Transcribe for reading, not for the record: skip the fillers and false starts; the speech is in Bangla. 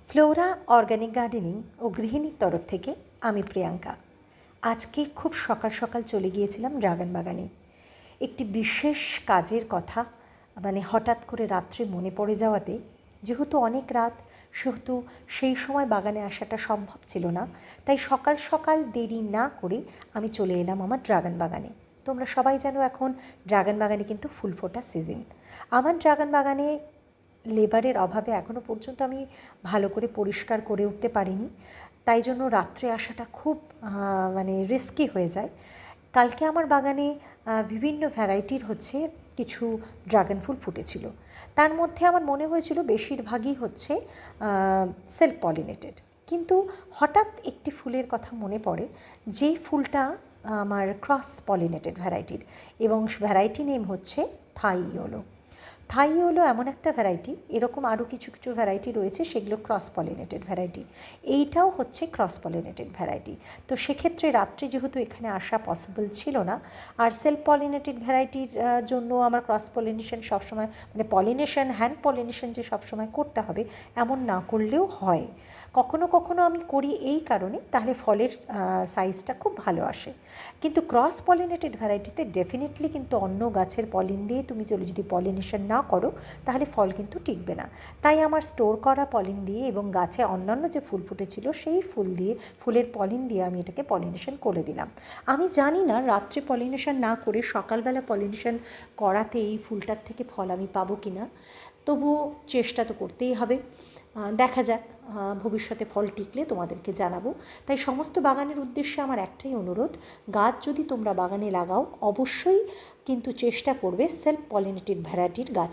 ফ্লোরা অর্গানিক গার্ডেনিং ও গৃহিণীর তরফ থেকে আমি প্রিয়াঙ্কা। আজকে খুব সকাল সকাল চলে গিয়েছিলাম ড্রাগন বাগানে। একটি বিশেষ কাজের কথা হঠাৎ করে রাত্রে মনে পড়ে যাওয়াতে, যেহেতু অনেক রাত, সেহেতু সেই সময় বাগানে আসাটা সম্ভব ছিল না। তাই সকাল সকাল দেরি না করে আমি চলে এলাম আমার ড্রাগন বাগানে। তোমরা সবাই জানো এখন ড্রাগন বাগানে কিন্তু ফুল ফোটার সিজন। আমার ড্রাগন বাগানে লেবারের অভাবে এখনও পর্যন্ত আমি ভালো করে পরিষ্কার করে উঠতে পারিনি, তাই জন্য রাত্রে আসাটা খুব রিস্কি হয়ে যায়। কালকে আমার বাগানে বিভিন্ন ভ্যারাইটির কিছু ড্রাগন ফুল ফুটেছিল। তার মধ্যে আমার মনে হয়েছিল বেশিরভাগই হচ্ছে সেলফ পলিনেটেড, কিন্তু হঠাৎ একটি ফুলের কথা মনে পড়ে, যেই ফুলটা আমার ক্রস পলিনেটেড ভ্যারাইটির, এবং ভ্যারাইটি নেম হচ্ছে থাই ইয়েলো। থাই ইয়েলো এমন একটা ভ্যারাইটি, এরকম আরও কিছু কিছু ভ্যারাইটি রয়েছে, সেগুলো ক্রস পলিনেটেড ভ্যারাইটি। এইটাও হচ্ছে ক্রস পলিনেটেড ভ্যারাইটি। তো সেক্ষেত্রে রাত্রে যেহেতু এখানে আসা পসিবল ছিল না, আর সেলফ পলিনেটেড ভ্যারাইটির জন্য আমার ক্রস পলিনেশন সবসময় পলিনেশন, হ্যান্ড পলিনেশন যে সবসময় করতে হবে এমন না করলেও হয়। কখনো কখনো আমি করি এই কারণে, তাহলে ফলের সাইজটা খুব ভালো আসে। কিন্তু ক্রস পলিনেটেড ভ্যারাইটিতে ডেফিনেটলি কিন্তু অন্য গাছের পলিন দিয়ে তুমি যদি পলিনেশন না করো, তাহলে ফল কিন্তু টিকবে না। তাই আমার স্টোর করা পলিন দিয়ে এবং গাছে অন্যান্য যে ফুল ফুটেছিল সেই ফুলের পলিন দিয়ে আমি এটাকে পলিনেশন করে দিলাম। আমি জানি না রাত্রে পলিনেশন না করে সকালবেলা পলিনেশন করাতে এই ফুলটার থেকে ফল আমি পাবো কি না, তবুও চেষ্টা তো করতেই হবে। দেখা যাক, ভবিষ্যতে ফল টিকলে তোমাদেরকে জানাবো। তাই সমস্ত বাগানের উদ্দেশ্যে আমার একটাই অনুরোধ, গাছ যদি তোমরা বাগানে লাগাও অবশ্যই কিন্তু চেষ্টা করবে সেলফ পলিনেটেড ভ্যারাইটির গাছ